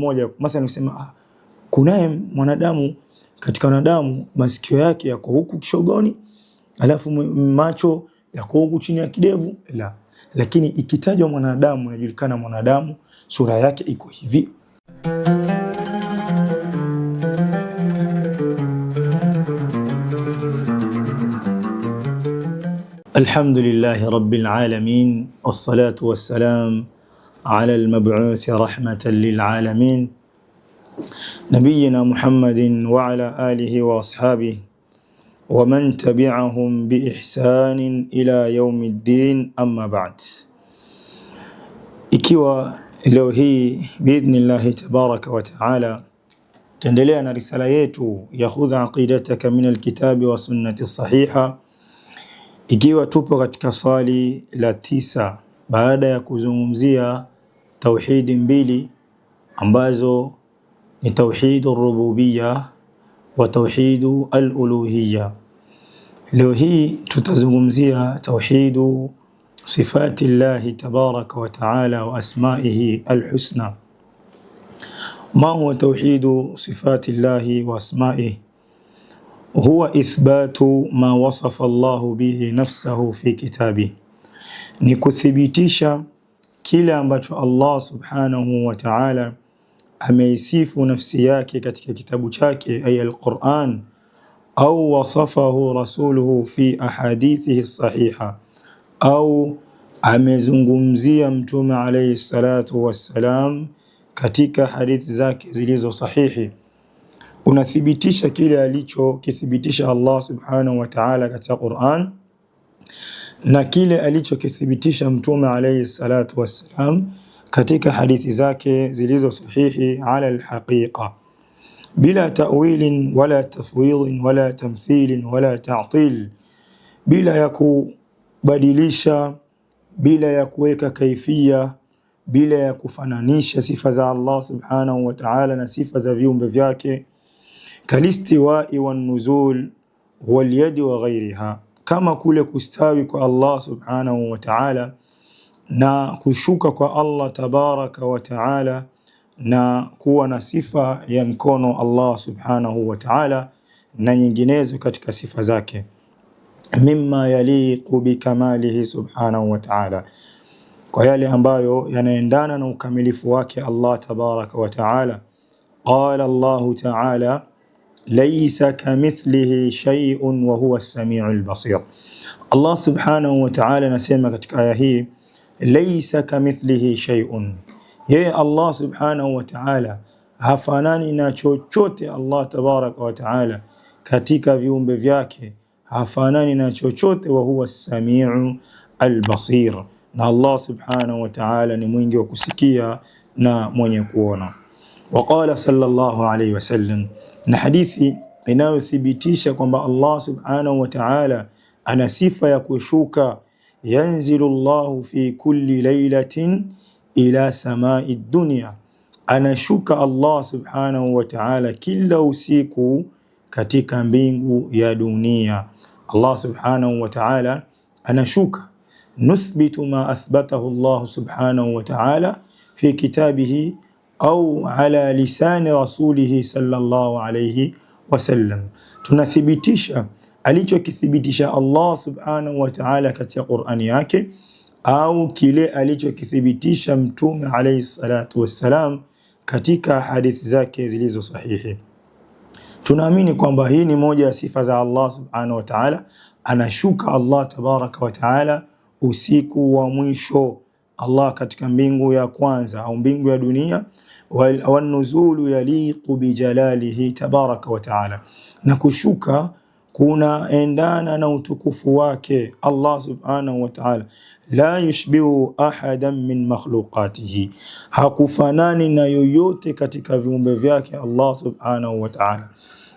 moja. Mathalan usema kunaye mwanadamu katika wanadamu masikio yake yako huku kishogoni, alafu macho yako huku chini ya kidevu, la. Lakini ikitajwa mwanadamu inajulikana mwanadamu sura yake iko hivi. Alhamdulillahi rabbil alamin, wassalatu wassalam ala almab'uthi rahmatan lil alamin, nabiyyina Muhammadin wa ala alihi wa ashabihi wa man tabi'ahum bi ihsanin ila yawmiddin, amma ba'd. Ikiwa leo hii biidhnillahi tabaraka wa taala tuendelea na risala yetu ya khudh aqidataka min alkitabi wa sunnati sahiha, ikiwa tupo katika swali la 9 baada ya kuzungumzia tauhidi mbili ambazo ni tauhidur rububiyya wa tauhidu al-uluhiyya. Leo hii tutazungumzia tauhidu sifati llahi tabaraka wa taala wa asma'ihi al-husna. Ma huwa tauhidu sifati llahi wa asma'ihi? Huwa ithbatu ma wasafa Allahu bihi nafsahu fi kitabi, ni kuthibitisha kile ambacho Allah subhanahu wa ta'ala ameisifu nafsi yake katika kitabu chake ay al-Qur'an, au wasafahu rasuluhu fi ahadithihi sahiha, au amezungumzia mtume alayhi salatu wassalam katika hadithi zake zilizo sahihi. Unathibitisha kile alichokithibitisha Allah subhanahu wa ta'ala katika Qur'an na kile alichokithibitisha mtume alayhi salatu wassalam katika hadithi zake zilizo sahihi ala alhaqiqa, bila ta'wilin wala tafwidin wala tamthilin wala ta'til, bila ya kubadilisha, bila ya kuweka kaifia, bila ya kufananisha sifa za Allah subhanahu wa ta'ala na sifa za viumbe vyake, kalistiwa'i wan nuzul wal yadi wa ghayriha, kama kule kustawi kwa Allah subhanahu wa ta'ala na kushuka kwa Allah tabaraka wa ta'ala na kuwa na sifa ya mkono Allah subhanahu wa ta'ala na nyinginezo katika sifa zake, mimma yaliqu bikamalihi subhanahu wa ta'ala, kwa yale ambayo yanaendana na ukamilifu wake Allah tabaraka wa ta'ala. Qala Allah ta'ala laysa kamithlihi shay'un wa huwa as-sami'ul basir. Allah subhanahu wa ta'ala anasema katika aya hii laysa kamithlihi shay'un, yeye Allah subhanahu wa ta'ala hafanani na chochote. Allah tabaraka wa ta'ala katika viumbe vyake hafanani na chochote. Wa huwa as-sami'u al-basir, na Allah subhanahu wa ta'ala ni mwingi wa kusikia na mwenye kuona. Waqala sallallahu alayhi wasallam, na hadithi inayothibitisha kwamba Allah subhanahu wa ta'ala ana sifa ya kushuka, yanzilu Allahu fi kulli laylatin ila samai dunya, anashuka Allah subhanahu wa ta'ala kila usiku katika mbingu ya dunia. Allah subhanahu wa ta'ala anashuka. Nuthbitu ma athbatahu Allah subhanahu wa ta'ala fi kitabihi au ala lisani rasulihi sallallahu alayhi wasallam, tunathibitisha alichokithibitisha Allah subhanahu wa ta'ala katika Qur'ani yake au kile alichokithibitisha mtume alayhi salatu wassalam katika hadithi zake zilizo sahihi. Tunaamini kwamba hii ni moja ya sifa za Allah subhanahu wa ta'ala. Anashuka Allah tabaraka wa ta'ala usiku wa mwisho, Allah katika mbingu ya kwanza au mbingu ya dunia, wa nuzulu yaliqu bijalalihi tabaraka wa ta'ala, na kushuka kunaendana na utukufu wake Allah subhanahu wa ta'ala. La yushbihu ahadan min makhluqatihi, hakufanani na yoyote katika viumbe vyake Allah subhanahu wa ta'ala.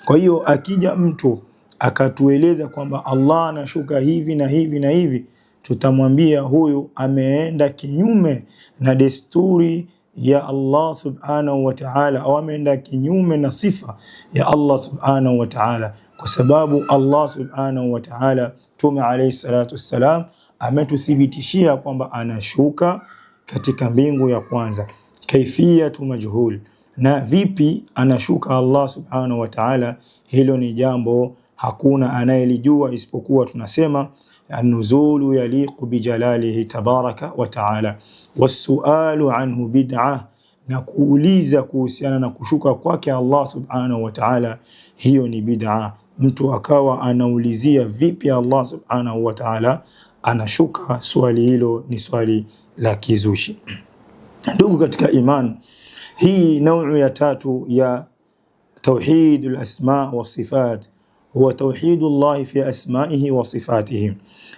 Kwa hiyo akija mtu akatueleza kwamba Allah anashuka hivi na hivi na hivi, tutamwambia huyu ameenda kinyume na desturi ya Allah subhanahu wa ta'ala, au ameenda kinyume na sifa ya Allah subhanahu wa ta'ala, kwa sababu Allah subhanahu wa ta'ala, Mtume alayhi salatu wassalam ametuthibitishia kwamba anashuka katika mbingu ya kwanza. Kaifiyatu majhul, na vipi anashuka Allah subhanahu wa ta'ala, hilo ni jambo hakuna anayelijua isipokuwa tunasema an-nuzulu yaliqu bijalalihi tabaraka wa ta'ala, was-su'alu anhu bid'ah, na kuuliza kuhusiana na kushuka kwake Allah subhanahu wa ta'ala, hiyo ni bid'a. Mtu akawa anaulizia vipi Allah subhanahu wa ta'ala anashuka, swali hilo ni swali la kizushi. Ndugu katika iman, hii nauu ya tatu ya توحيد الأسماء والصفات هو توحيد الله في أسمائه وصفاته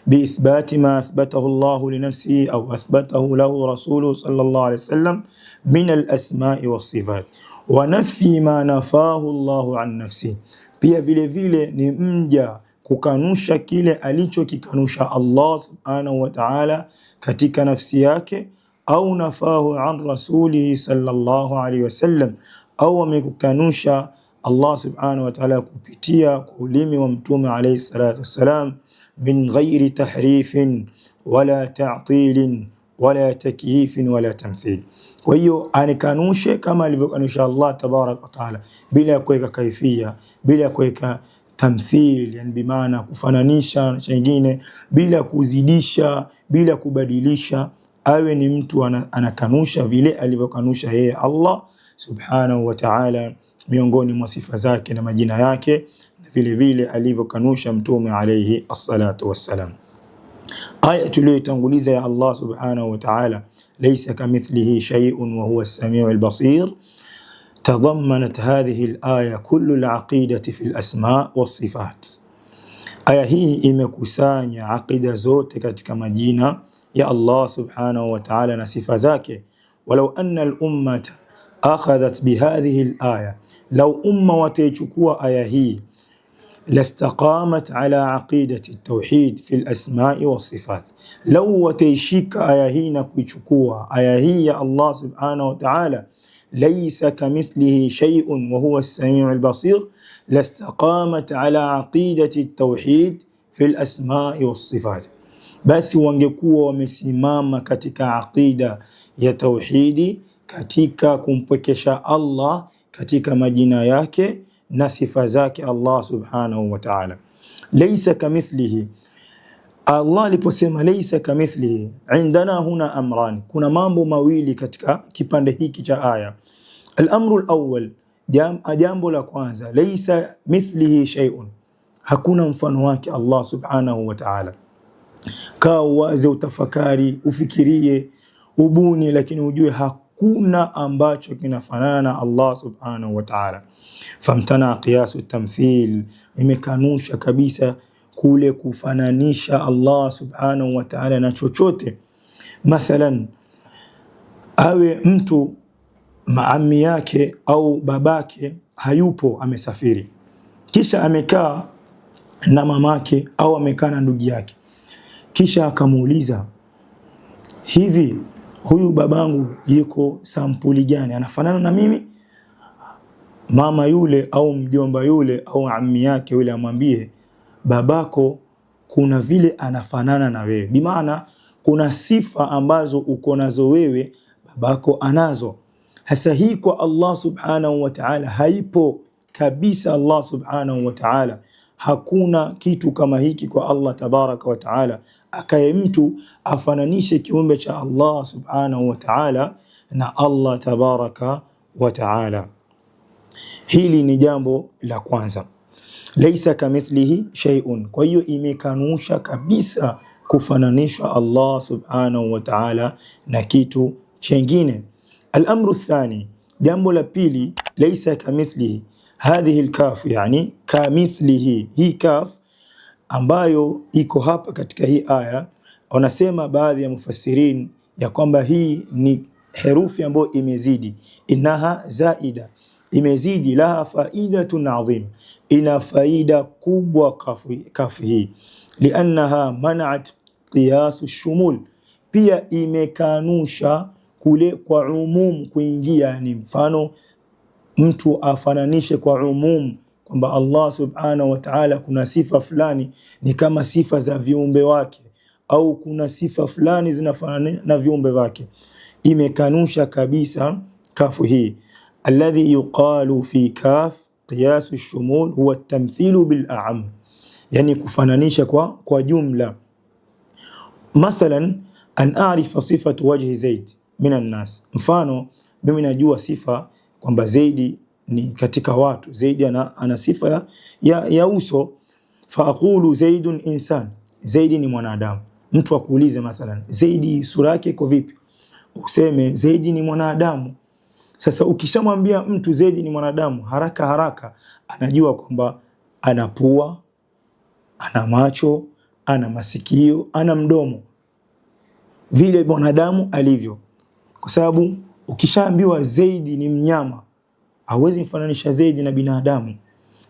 بإثبات ما أثبته الله لنفسه أو أثبته له رسوله صلى الله عليه وسلم من الأسماء والصفات ونفي ما نفاه الله عن نفسه. Pia vile vile ni mja kukanusha kile alichokikanusha Allah subhanahu wa ta'ala katika nafsi yake, au nafahu an rasulihi sallallahu alaihi wasallam, au amekukanusha Allah subhanahu wa ta'ala kupitia kwa ulimi wa mtume alayhi salatu wassalam, min ghairi tahrifin wala ta'tilin wala takyifin wala tamthil. Kwa hiyo anikanushe kama alivyokanusha Allah tabarak wa ta'ala, bila kuweka kaifia, bila kuweka tamthil, yani bimaana kufananisha na chengine, bila kuzidisha, bila kubadilisha. Awe ni mtu anakanusha vile alivyokanusha yeye Allah subhanahu wa ta'ala miongoni mwa sifa zake na majina yake, na vile vile alivyokanusha mtume alayhi as-salatu wassalam. Aya tuliyotanguliza ya Allah subhanahu wa ta'ala, laysa kamithlihi shay'un wa huwa as-sami'u al-basir, tadammanat hadhihi al-aya kullu al-aqidati fi al-asma' was-sifat. Aya hii imekusanya aqida zote katika majina ya Allah subhanahu wa ta'ala na sifa zake. Walau anna al-ummata akhadhat bihadhihi al-aya, law umma wataichukua aya hii, lastaqamat ala aqidati at-tauhid fi al-asma'i was-sifat. Law wataishika aya hii na kuichukua aya hii ya Allah subhanahu wa ta'ala, laysa kamithlihi shay'un wa huwa as-sami'u al-basir, lastaqamat ala aqidati at-tauhid fi al-asma'i was-sifat. Basi wangekuwa wamesimama katika aqida ya tauhidi, katika kumpwekesha Allah katika majina yake na sifa zake Allah subhanahu wa ta'ala. Laysa kamithlihi, Allah aliposema laysa kamithlihi, indana huna amran, kuna mambo mawili katika kipande hiki cha aya. Al-amru al-awwal, jambo la kwanza, laysa mithlihi shay'un, hakuna mfano wake Allah subhanahu wa ta'ala. Kaa uwaze, utafakari, ufikirie, ubuni, lakini ujue hakuna ambacho kinafanana na Allah subhanahu wa ta'ala. Famtana qiyasu tamthil, imekanusha kabisa kule kufananisha Allah subhanahu wa ta'ala na chochote. Mathalan, awe mtu maami yake au babake hayupo, amesafiri, kisha amekaa na mamake au amekaa na ndugu yake, kisha akamuuliza, hivi huyu babangu yuko sampuli gani, anafanana na mimi? Mama yule au mjomba yule au ammi yake yule amwambie, babako kuna vile anafanana na wewe, bimaana kuna sifa ambazo uko nazo wewe babako anazo. Hasa hii kwa Allah subhanahu wa ta'ala haipo kabisa. Allah subhanahu wa ta'ala, hakuna kitu kama hiki kwa Allah tabaraka wa ta'ala, akaye mtu afananishe kiumbe cha Allah subhanahu wa ta'ala na Allah tabaraka wa ta'ala. Hili ni jambo la kwanza, laysa kamithlihi shay'un. Kwa hiyo imekanusha kabisa kufananishwa Allah subhanahu wa ta'ala na kitu chengine. Al-amru thani, jambo la pili, laysa kamithlihi, hadhihi al-kaf, yani kamithlihi, hii kaf ambayo iko hapa katika hii aya, wanasema baadhi ya mufassirin ya kwamba hii ni herufi ambayo imezidi, innaha zaida, imezidi, laha faidatun adhim, ina faida kubwa kafu hii, liannaha mana'at qiyasu shumul, pia imekanusha kule kwa umum kuingia. Ni mfano mtu afananishe kwa umum kwamba Allah subhanahu wa ta'ala kuna sifa fulani ni kama sifa za viumbe wake, au kuna sifa fulani zinafanana na viumbe wake, imekanusha kabisa kafu hii. alladhi yuqalu fi kaf qiyas ash-shumul huwa at-tamthil bil a'am, yani kufananisha kwa jumla. Mathalan an a'rifa sifatu wajhi Zaid minan nas, mfano mimi najua sifa kwamba Zaidi ni katika watu, Zaidi ana sifa ya uso. Fa aqulu Zaidun insan, Zaidi ni mwanadamu. Mtu akuulize mathalan Zaidi sura yake iko vipi, useme Zaidi ni mwanadamu. Sasa ukishamwambia mtu Zaidi ni mwanadamu, haraka anajua kwamba ana pua, ana macho, ana masikio, ana mdomo, vile mwanadamu alivyo. Kwa sababu ukishaambiwa Zaidi ni mnyama, hawezi mfananisha Zaidi na binadamu.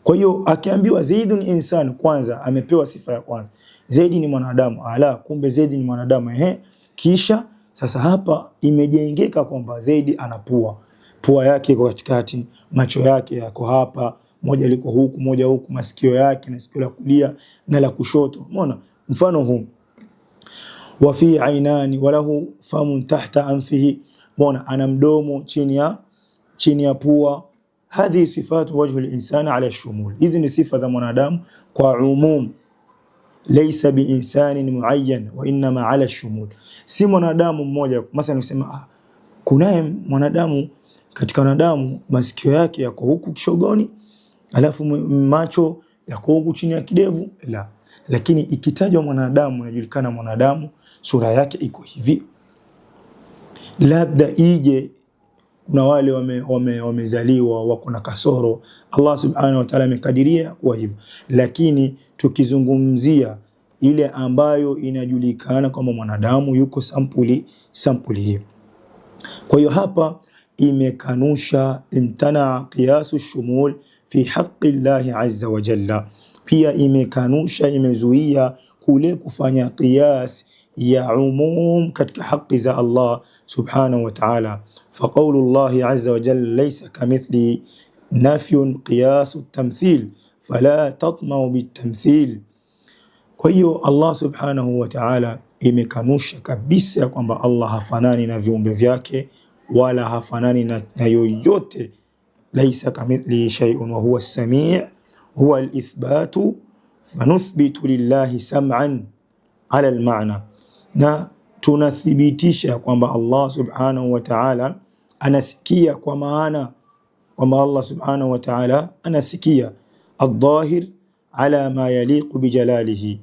Kwa hiyo akiambiwa Zaidun insan, kwanza amepewa sifa ya kwanza, Zaidi ni mwanadamu. Ala, kumbe Zaidi ni mwanadamu. Kisha sasa hapa imejengeka kwamba Zaidi ana pua yake iko katikati, macho yake yako hapa, moja liko huku moja huku, masikio yake na sikio la kulia na la kushoto. Umeona mfano huu. Wa fi ainani wa lahu famun tahta anfihi, umeona ana mdomo chini ya pua. Hadhi sifatu wajhu al-insani ala shumul, hizi ni sifa za mwanadamu kwa umum. Laysa bi insanin muayyan wa inma ala shumul, si mwanadamu mmoja. Mathalan usema kunaye mwanadamu, katika wanadamu masikio yake yako huku kishogoni, alafu macho yako huku chini ya kidevu, la. Lakini ikitajwa mwanadamu inajulikana mwanadamu sura yake iko hivi. Labda ije kuna wale wamezaliwa wako na kasoro, Allah subhanahu wa ta'ala amekadiria kwa hivyo. Lakini tukizungumzia ile ambayo inajulikana kama mwanadamu yuko sampuli hiyo. Kwa hiyo hapa imekanusha imtana qiyasu shumul fi haqqi Allah azza wa jalla, pia imekanusha, imezuia kule kufanya qiyas ya umum katika haki za Allah subhanahu wa ta'ala. Fa qawlu Allah azza wa jalla laysa kamithli nafyun qiyasu at-tamthil fala tatma'u bit-tamthil. Kwa hiyo Allah subhanahu wa ta'ala imekanusha kabisa kwamba Allah hafanani na viumbe vyake wala hafanani na yoyote. Laysa kamithli shay'un wa huwa as-sami' huwa al-ithbatu fanuthbitu lillahi sam'an ala al-ma'na, na tunathibitisha kwamba Allah subhanahu wa ta'ala anasikia, kwa maana kwamba Allah subhanahu wa ta'ala anasikia. Adh-dhahir ala ma yaliqu bijalalihi,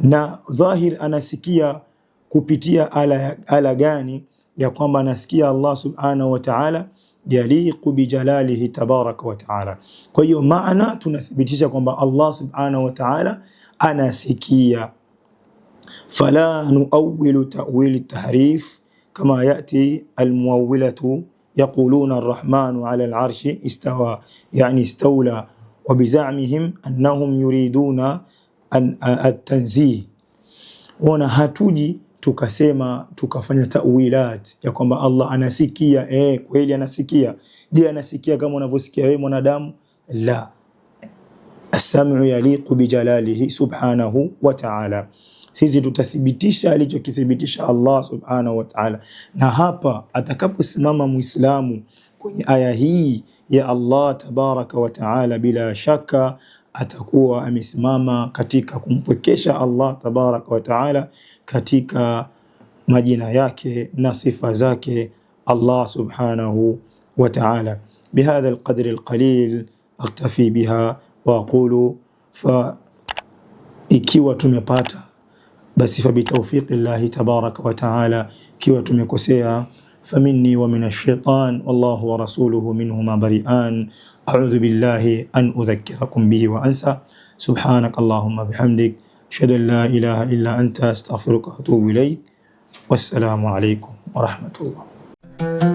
na dhahir anasikia kupitia ala gani ya kwamba anasikia Allah subhanahu wa ta'ala yaliqu bijalalihi tabaraka wa ta'ala. Kwa hiyo maana tunathibitisha kwamba Allah subhanahu wa ta'ala anasikia. Fala nuawwilu ta'wil at-tahrif kama yati al-muawwilatu yaquluna ar-rahmanu 'ala al-'arshi istawa, yani istawla, wa bizamihim annahum yuriduna at-tanzih. Wana hatuji tukasema tukafanya ta'wilat ya kwamba Allah anasikia. Kweli anasikia. Je, anasikia kama unavyosikia wewe mwanadamu? La. As-sam'u yaliqu bijalalihi subhanahu wa ta'ala. Sisi tutathibitisha alichokithibitisha Allah subhanahu wa ta'ala. Na hapa atakaposimama Muislamu kwenye aya hii ya Allah tabaraka wa ta'ala, bila shaka atakuwa amesimama katika kumpwekesha Allah tabaraka wa ta'ala katika majina yake na sifa zake Allah subhanahu wa ta'ala. Bihadha alqadri alqalil aktafi biha wa aqulu, fa ikiwa tumepata basi fa bitawfiqi Allah tabaraka wa ta'ala, ikiwa tumekosea faminni wa min ash-shaytan wallahu wa rasuluhu minhuma bari'an. A'udhu billahi an udhakkirakum bihi wa ansa. Subhanak Allahumma bihamdik ashhadu an la ilaha illa anta astaghfiruka wa atubu ilayk. Wassalamu alaykum wa rahmatullah.